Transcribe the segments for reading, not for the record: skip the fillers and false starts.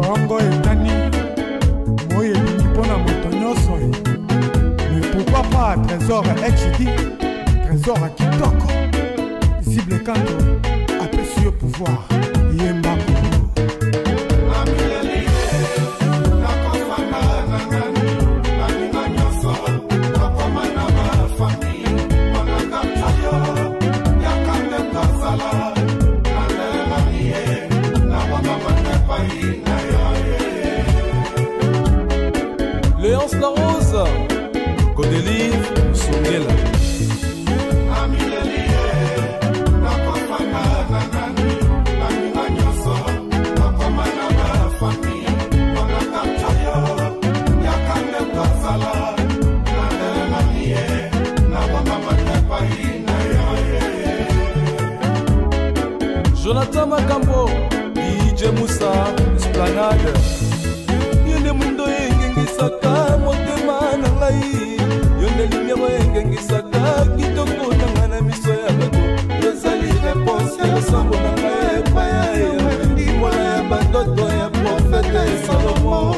Bongo etani moye pona motonyoso. Mais pourquoi pas Trésor HD, Trésor à Kitoko. Cible Kanto a peu sur pouvoir. Yemba Léonce la Rose, Godelive, Songela. Jonathan Makambo, DJ Moussa, Esplanade. Yende mundo yengengisaka motema na ngai. Yende lumière yengengisaka kitoko na nga na miso ya bato. Yozali réponse ya losambo na ngai epai ya mwana ya bandoto ya prophète Salomon.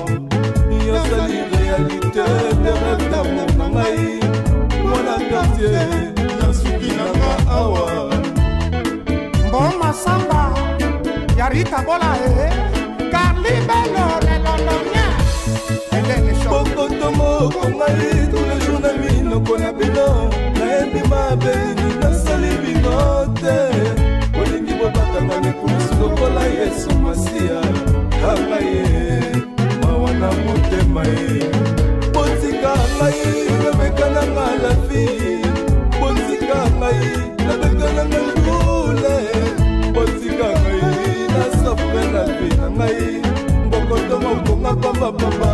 Yozali réalité de rêve d'amour na ngai. Mwana quartier nasuki na nga awa. Bon Masamba, Yarita Bola, Carli Bello, Lelolonia. Bokotomo, Kongai, tous les jours d'amis, nous connaissons bien. Naebi ma béni, nasali binote. Olingi bobakanga mikusu, lokola Yesu Masia. Kangaye, mawana motema ye. Botika ngai, nabekana nga la vie. Botika ngai, nabekana nga lule. Botika ngai, nasafre la vie na ngai. Bokotomo, konga pamba pamba.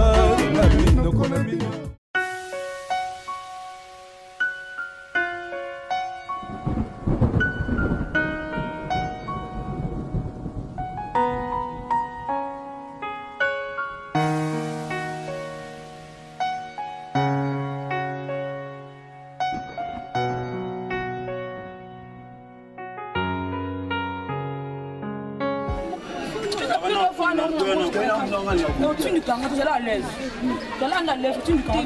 Non, tu ne peux pas, tu es à l'aise. Tu es à l'aise, tu ne peux pas.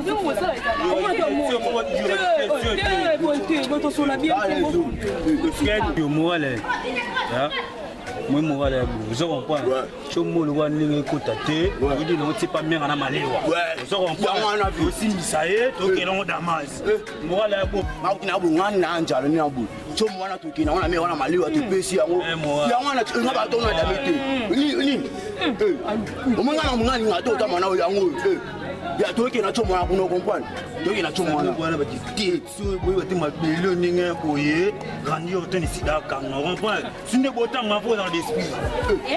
Tu ya toki na chomo na kuno kompani toki na chomo na bwana batiti so boy bati mabelo ninga koye kandi oto ni sida kanga kompani sinde bota mafo dans l'esprit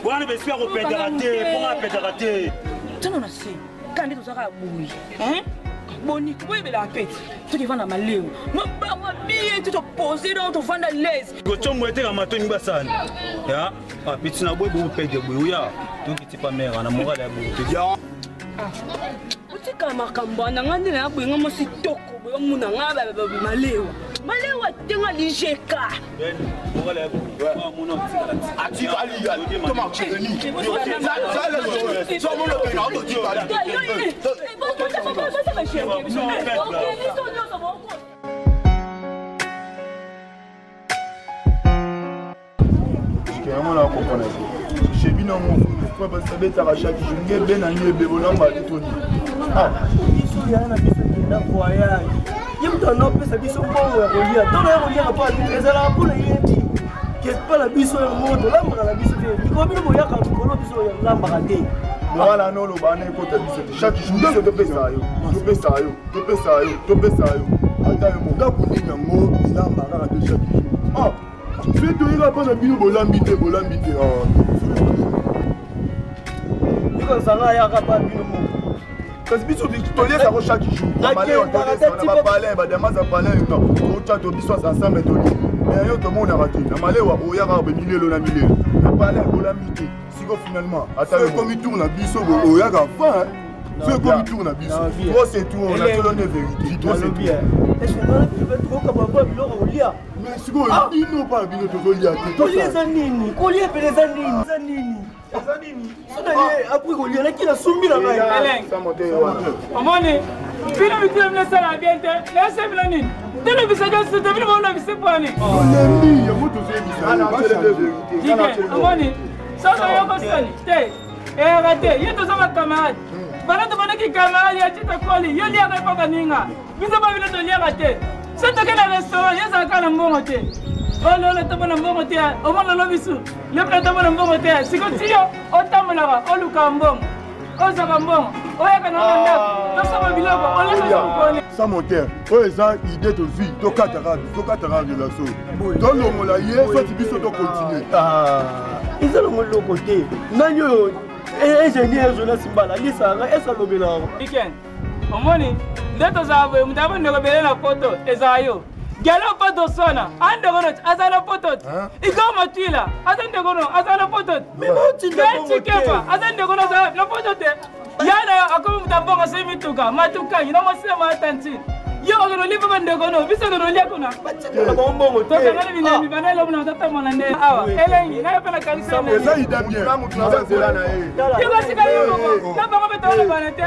bwana bespia ko pédérate pour a pédérate tano na se kandi to saka bui boni oui mais la pète tu qui va na maleo moi ba moi bien tu te poser dans ton vendre l'aise go chomo ete ka matoni basana ya a petit na boy bo pède boy ya toki ti pa mère na moral ya boy ya tika makambo na ngandi na bwenga mositoko bwe muna ngaba malewa malewa tenga lijeka moral ya boy muna ati ali ya to ma cheni so mo lo ke na to ti ali on a compris. Chez Bino, pourquoi parce que ça va chaque jour. Il y a bien un lieu, on a mal tout. Ah, il y a un voyage. Il y a un autre qui sont bons à relire. Dans le relire, pas de trésor à pour les qu'est-ce pas la biso au monde, là, la biso. Il faut bien voyager quand on biso là, baraté. Voilà, non, le bané côté biso. Chaque jour, je te fais ça, je te fais ça, je te fais ça, je te fais ça. Attends, mon gars, pour dire un mot, il a marre de chaque jour. Ah. Tu es donné la bonne amie, bolambité. Il faut ça, il y a pas de mot. Parce que tu te laisses à chaque jour. On va parler, on va parler, on chat au bisous ensemble. Mais tout le monde a raté. On va aller au Yara, Benilé, Lonamilé. On va parler, bolambité. Si finalement, attends, comme il tourne à bisous, au Yara, C'est comme tour na biso. Toi c'est tout, on a tout donné vérité. Toi c'est bien. Est-ce que tu veux trop capable de l'olia? Mais si vous non pas bien de l'olia. Collier zanini, collier pele zanini, zanini. Zanini. Après collier là qui a soumis là bas. Ça monte. Amone. Fino bitu mna sala biente. Laisse mlanini. Tele bisaga c'est devenu mon vie c'est pas ni. Lembi, ya moto c'est bizarre. Amone. Ça va yoko sali. Te. Raté. Yeto sama camarade. Bana to bana ki camarade ya tita koli. Yo lia ka pa ninga. Biso ba vile to lia raté. C'est que le restaurant, il y a un bon hôtel. Oh là là, tu as un bon hôtel. Au moins, le bisou. Le plat, tu as un bon hôtel. Si tu as un bon hôtel, tu as un bon hôtel. Tu as un bon hôtel. Tu as un bon hôtel. Ça mon terre. Oh, ça, idée de vie. Tu as 4 relation. Dans le monde, il y a soit tu biso de continuer. Ils ont le côté. Nanyo, ingénieur, je ne sais pas. Il y a un lobby. Weekend. Au moins, ndeto zawe mutaba ndogobele na poto ezayo galo poto sona ande gono azala poto igoma twila azande gono azala poto kepa azande gono za na poto te yana akomu mutambonga semituka matuka ina mosema atanti yo gono lipa ndegono biso gono lekuna bongo to ngale binami banalo muna tata mona nde awa elengi na pena kanisa na ça il dame bien na mutu na zela na yo basika yo na bango betala banate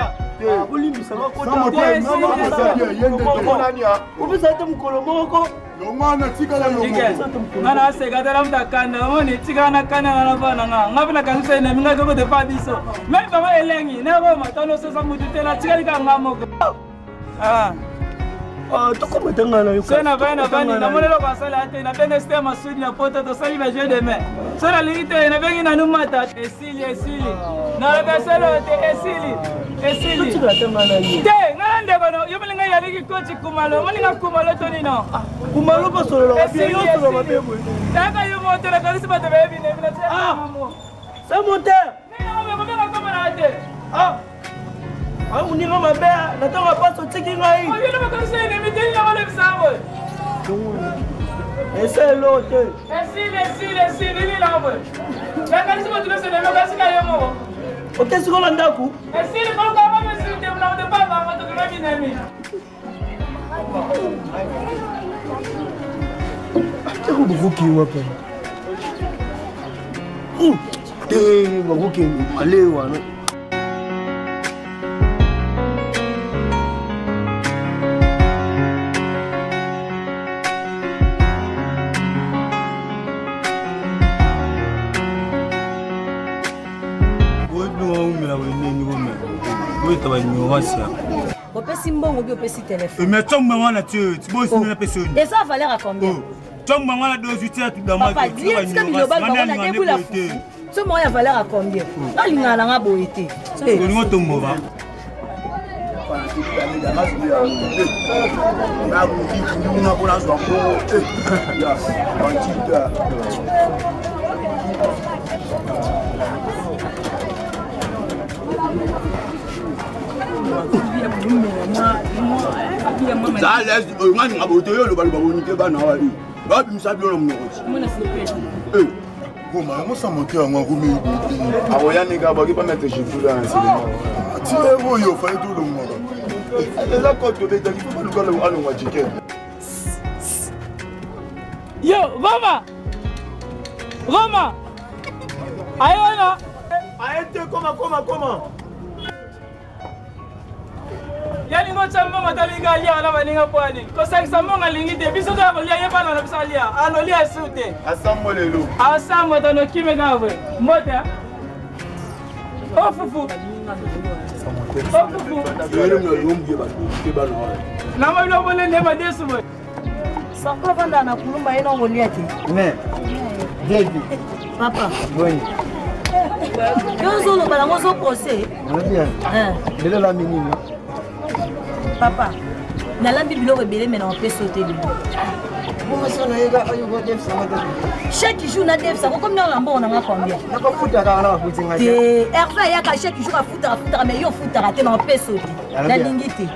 olimbisa makota ça mon terre non ça bien yende to nania ubisa ete mukolo moko longana tikala longo ngana segatela mtakanda moni tikana kana na bana nga pena kanisa ina minga ko de pa biso même bango elengi na Roma tano sesa mutu tela tikali ka ngamoko toko matanga na sena bana na monelo kwa sala ate na bene stema sudi na pota to sali ba jeu de main sona lingite na bengi na numata esili na ba sala te esili te ngande kono yo melinga ya ligi coach kumalo moninga kumalo to nino kumalo ba solo la bien yo solo ba bebo taka yo motela kalisi ba te bebi ne bila te ça monter ni na ba ba kama na ate uninga mabea nataka paso tiki ngai oyelo bakanisa ine miteni na wale bisambo ese lote esili ni labo bakanisa ba tulese na bakasika yomo okesi kola ndaku esili ko ka ba mesili te na de baba ma to kama binami teko buvuki wapi buvuki alewa no opesi mbongo bi opesi téléphone. Mais tu m'as dit tu bosses une personne. Et ça valeur à combien? Tu m'as dit 2 8 tout dans ma. Papa, dis que le bal va na début la fou. Ce moyen valeur à combien? Là linga na boité. Eh, on tombe va. Ça laisse on a boté le bal baboni ke bana wali ba bimisa bi lo mnoko mona sipe comment moi ça monter en ngumi aboya ne ga ba ki pas mettre chez vous là c'est bon yo fa tout le monde les accords de l'état il faut pas nous aller à nous chicken yo Roma ayona aete comment yani ngo tsamba matalinga lia ala baninga pwani ko sakisa monga lingite biso ka lia yebana na bisalia alo lia sute asamo lelo asamo tano kime gawe mota ofufu yele no yombi ba ke bana wa na mabilo bole ne madesu mo Sako vanda na kulumba eno ngolia ti mais baby papa oui yo zolo bala ngo so procès bien lelo la minime papa nalambi biloko ebele me na opesa oteli chaque jour na def sango comme na mbongo nanga combien te herve ayaka chaque jour afutaka mais yo ofutaka te na opesa oti nalingi te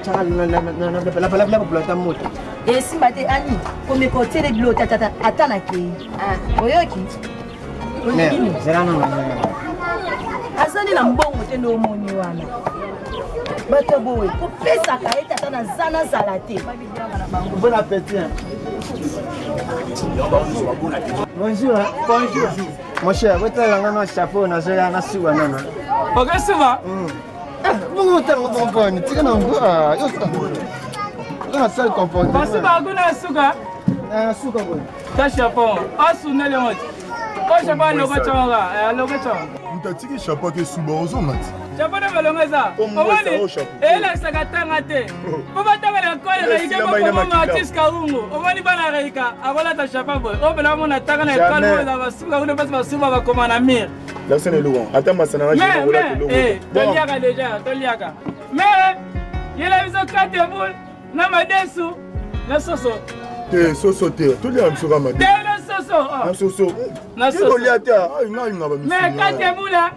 esimba te ani komeka otiele bilo te ata na kei oyoki azali na mbongo te nde omoni wana bato boye kopesaka ye tata na zana zala te. Bon appétit. Bonjour. Bonjour. Mon cher, vous êtes là, chapeau, on a joué à la soupe. Ok, ça va? Vous êtes là, vous comprenez. Tu es là, vous êtes là, comportement. Parce que vous êtes là, la soupe. Ta chapeau, ah, souvenez le mot. Oh, je sais pas, le gâteau. Mtatiki chapeau que sous bozo mat. Chapeau de Malongaza. Et là, ça gâte un gâté. Pour pas t'avoir la colle, il y a pas de matis karungo. On va n'y pas la réca. Avant la chapeau. Oh, ben là, on a tagné la colle. On va soulever, on va pas se soulever comme un amir. Là, c'est le loup. Attends, ma sanara. Mais, Toliaga déjà, Toliaga. Mais, il y a la vision 4 boules. Namadesu, la soso. Te soso te. Tout le monde sera ma. La soso. La soso. Mais quand tu es là.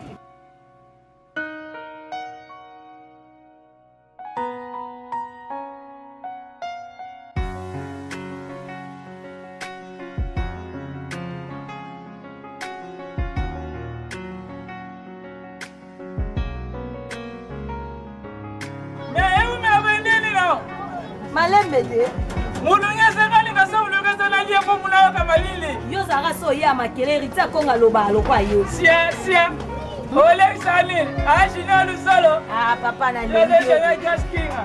Mais où m'a venu là? Malembe de. Mulunga sekali ngasa ulunga zalali yako munawa kamalili. Yo zara so ya makelele tia konga loba lokwa yo. Sia. Ole sani, ajina lusolo. Ah papa na Le nini. jere gaskinga.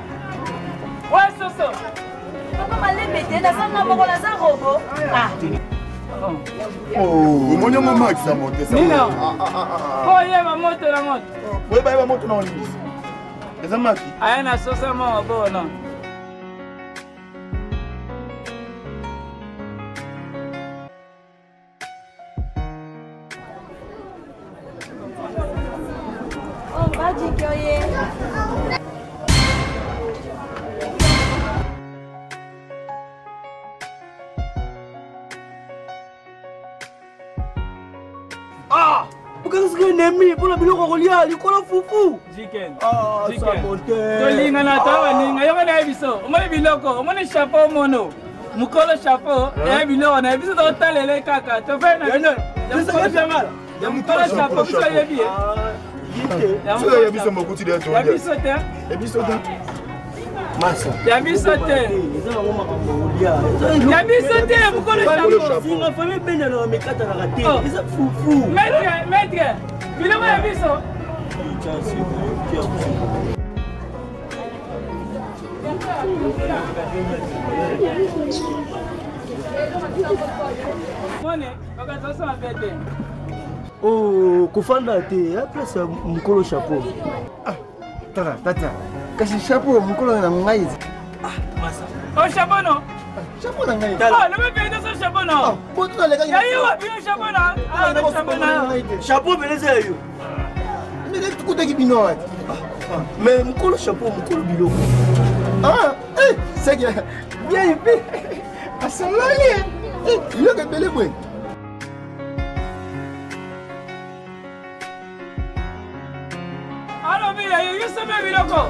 Wa soso. Papa malembe de na sanga moko na za robo. Ah. Oh, mon nom Max a monté ça. Nino. Oh yeba moto la moto. Oui, bah, il va monter dans l'église. Et ça marche. Ayana sosa mo bo no. Oh, va dikoye. Ah! Pourquoi est-ce que Nemi pour le biloko kolia likolo fufu? Jiken. Ah, ça monte. Tolinga na tawa ninga yo na biso. Omone biloko, omone chapeau mono. Mukolo chapeau, e biloko na biso to talele kaka. To fe na. Biso ya jamal. Ya mukolo chapeau biso yebi. Ça y a biso mokuti de toi. Ya biso te. Et biso te. Massa. Ya biso te. Ya biso te mukolo chapeau. Singa famille benya na mekata na raté. Isa fufu. Maître. Biloko ya biso. Mone, bakatosa mabete. Oh, kufanda te, après ça mukolo chapeau. Ah, tata. Kasi chapeau mukolo na ngai. Ah, massa. Oh chapeau no. Chapeau na ngai. Ah, le mec est dans chapeau no. Ah, bon tu les gars. Ya yo bien chapeau na. Ah, le chapeau na. Chapeau beleza yo. Mais tu côté qui bino. Mais mukolo chapeau, mukolo biloko. Ah, c'est que bien épais. Ah, ça là. Il a que belle boy. Alors mais yo sema biloko.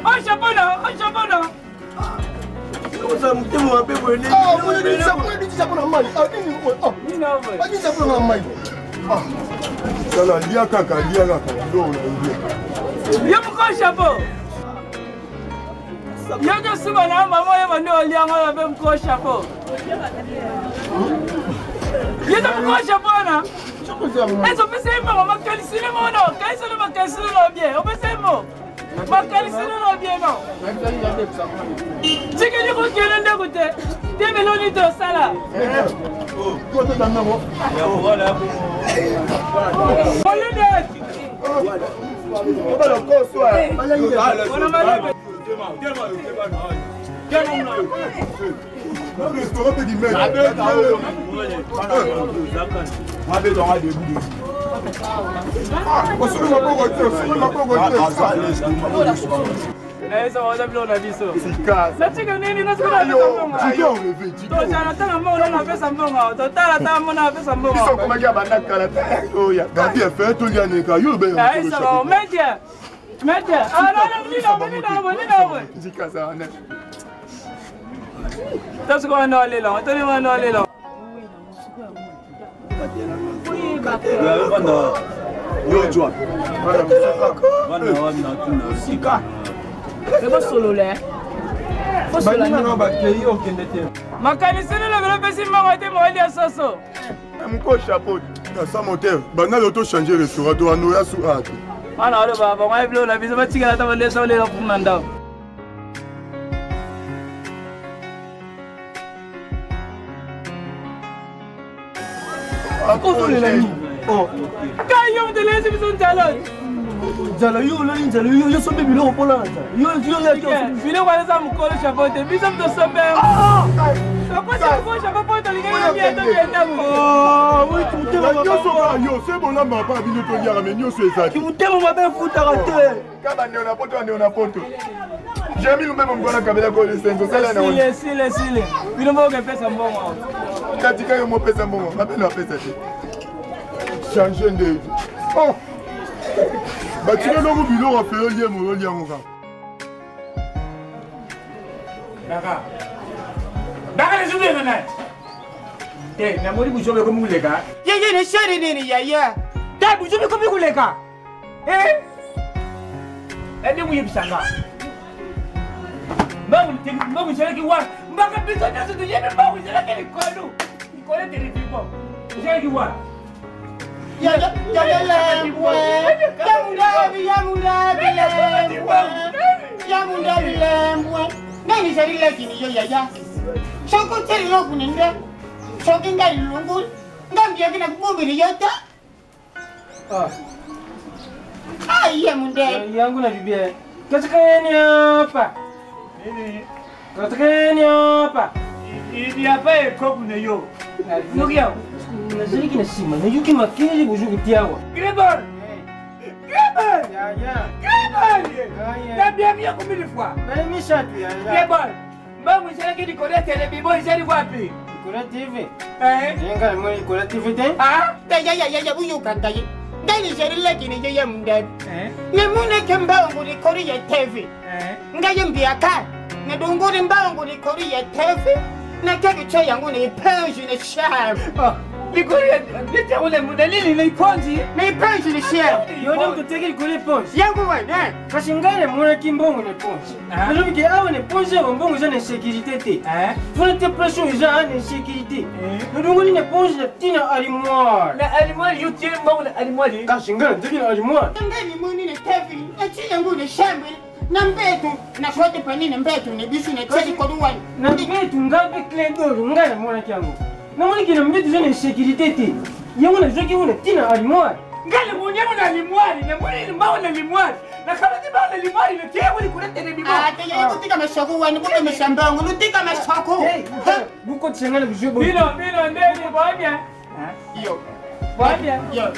Oh chapeau no. Ça mutemo un peu bonné. Ah, vous le dites ça pour la maille. Ah, Ni na ovo. pas dit ça pour la maille. Ah. Ça là, lia kaka. Yo mukolo chapeau. Yo que suba na mama yo bando olianga yo be mukolo chapeau. Yo te mukolo chapeau na. Eso pese mo makalisile mo no. Kaisele makalisile no bien. O pese mo. Makalisile no bien no. Tike ni ko kele ndekote. Deme lo ni to sala. Toi, tu t'en as. Voilà. Olende. On va le construire. Ona mali. Le restaurant peut dire Esa wada bilo na biso. Na tika nini na sura na mbonga. Tiko levé, tiko. To jana tanga mbonga na pesa mbonga. To tala tanga mbonga na pesa mbonga. Ils sont comme gars banda kala. Oh ya. Gadi e fait tout lien neka. Yo be. Esa ba media. Ah non, non. Zika ça on est. Tas ko no le lo. To ni mo no le lo. Yo jwa. Bana wa na tuna sika. C'est pas solo là. Faut solo. Banina ba kei okende te. Makanisini le velo pesi mangate moeli asoso. Mko chapeau. Ça moteur. Bana l'auto changer restaurant to anoya su ate. Ana ole baba ngai velo la biso batika ta bale so le la fumanda. Oh. Kayo de lesi biso njalo. Jalo yo lo njalo yo so bebilo opola. Yo ya yo. Vile kwa za mkolo chapote biso mto sombe. Kwa sababu kwa chapote lingine bientôt bientôt. Oh, oui, tu te vas yo c'est bon là ma pas bino to yara mais nyo so ezaki. Tu te vas bien foutre à terre. Kaba na poto. J'ai mis le même ngona kabela ko le senzo sala na. Sile. Bino mo ke pesa mbongo. Katika yo mo pesa mbongo. Mabelo apesa te. Changer de. Oh. Bah tu veux nous biloko faire lié mon lié mon gars. Daka les ouvriers maintenant. Eh, na mori bujobe ko muleka. Yeye ne shari nini yaya. Ta bujobe ko bikuleka. Ende mu yebisanga. Mbawu jela ki wa. Mbaka biso nyaso de yebe mbawu jela ki kolu. Ikole television. Jela ki wa. Nani sari lakini yo yaya. Shoko teri lo kuninde. Shoki ngali lungu. Ngambia kina kububiri yota. Iya munde. Yangu na bibia. Katikeni hapa. Katikeni hapa. Ili hapa ekobu ne yo. Nukia. Naziriki na sima. Na yuki makini bujugu tiawa. Grebor. Ya. Na bien bien combien de fois? Bale mishatu ya. Grebor. Mbawu jela ki dikole television izali wapi? Kula TV. Jenga mwali kula TV te. Ya buyu kantaye. Nani sari lakini yaya munde. Nemune kemba nguri kori ya TV. Ngaye mbiaka. Na dunguri mba nguri kori ya TV. Na kaki cha yangu ni penji na sham. Likore leta ule mudalili na iponji. Na penji na sham. Yodo kuteke kule ponji. Yangu wa ne. Kashingale mwana kimbongo ne ponji. Nalo ki awo ne ponji ya mbongo za ne sécurité te. Funa te pression za ne sécurité. Nalo ni ne ponji na tina alimoire. Na alimoire yo tiene mbongo na alimoire. Kashingale ndiki na alimoire. Ngani muni na TV. Na chi yangu na sham. Na mbetu na shote panini mbetu ne bisu na cheli koduwa. Na mbetu ngabe klendo ngana mwana kyangu. Na mwana kina mbetu za ne sécurité te. Yangu na zoki mwana tina alimoire. Ngale mwenyewe na limwari na mwenyewe mbao na limwari. Na kama ti mbao na limwari na tie wali kulete ne bimo. Te ya kutika mashoko wani kutika mashambangu lutika mashoko. Buko tsengana bujobo. Bilo ndeni bwanya. Yo. Bwanya. Yo.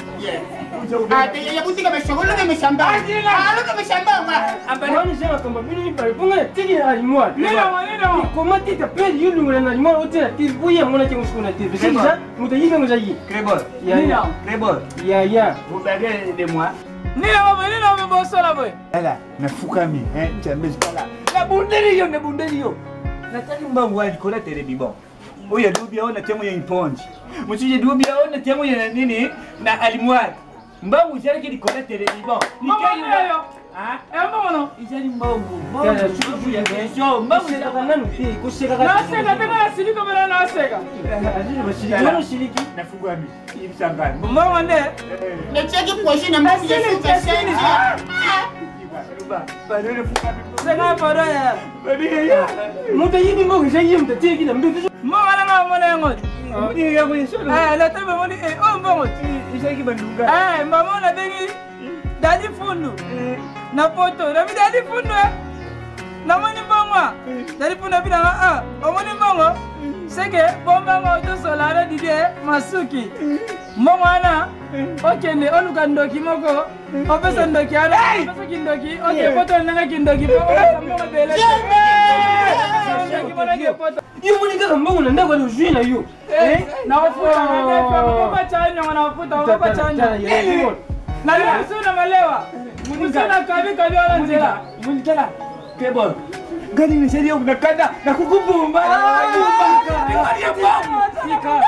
Te ya kutika mashoko lutika mashambangu. Lutika mashambangu. Ambani sema kwamba bino ni pale punga tiki na alimoire. Nino. Comment tu t'appelles yulu na alimoire otela tibuya mwana ke muskuna tibu. Sasa mutayibe muzayi. Grebor. Ya. Grebor. Ya. Vous baguez de moi. Nino bosola boy. Ala, nafukami, chambezi pala. Na bundeli yo. Nataka mbao wali kola television. Oya dubia ona temo ya iponji. Msije dubia ona temo ya nini na alimoire. Mbao jari ki kola television. Nikayo. Mbao izali mbao. Ya shuju ya kesho. Mbao seka nanu pi kusheka kati. Na seka tena siliki mbona na seka. Ajili bashiriki. Nanu shiriki. Nafugami. Ibisangani. Mbao ne. Ne cheki poshi na mbamu ya suka sheni. Seka para ya. Mutayibi mbao jayi mtatiki na mbitu. Mbao na mwana ngoti. Ni ya mwisho. La tebe moni mbao. Isaki bandunga. Mama na bengi dali fundu. Na poto, na mi dali fundu. Na moni mbongo. Dali fundu bina omoni mbongo. Seke bomba ngoto solare dide masuki. Mbongo ana okende oluka ndoki moko. Opesa ndoki ana. Opesa kindoki. Okay, poto nanga kindoki. Mbongo bele. Yo moni kaka mbongo na ndako lujui na yo. Na wafuta mbongo chanya na wafuta chanya. Na leo sio malewa. Msana kabi wala njela. Munitala. Grebor. Gani ni sheria unakanda na kukubumba. Ni ya mbao.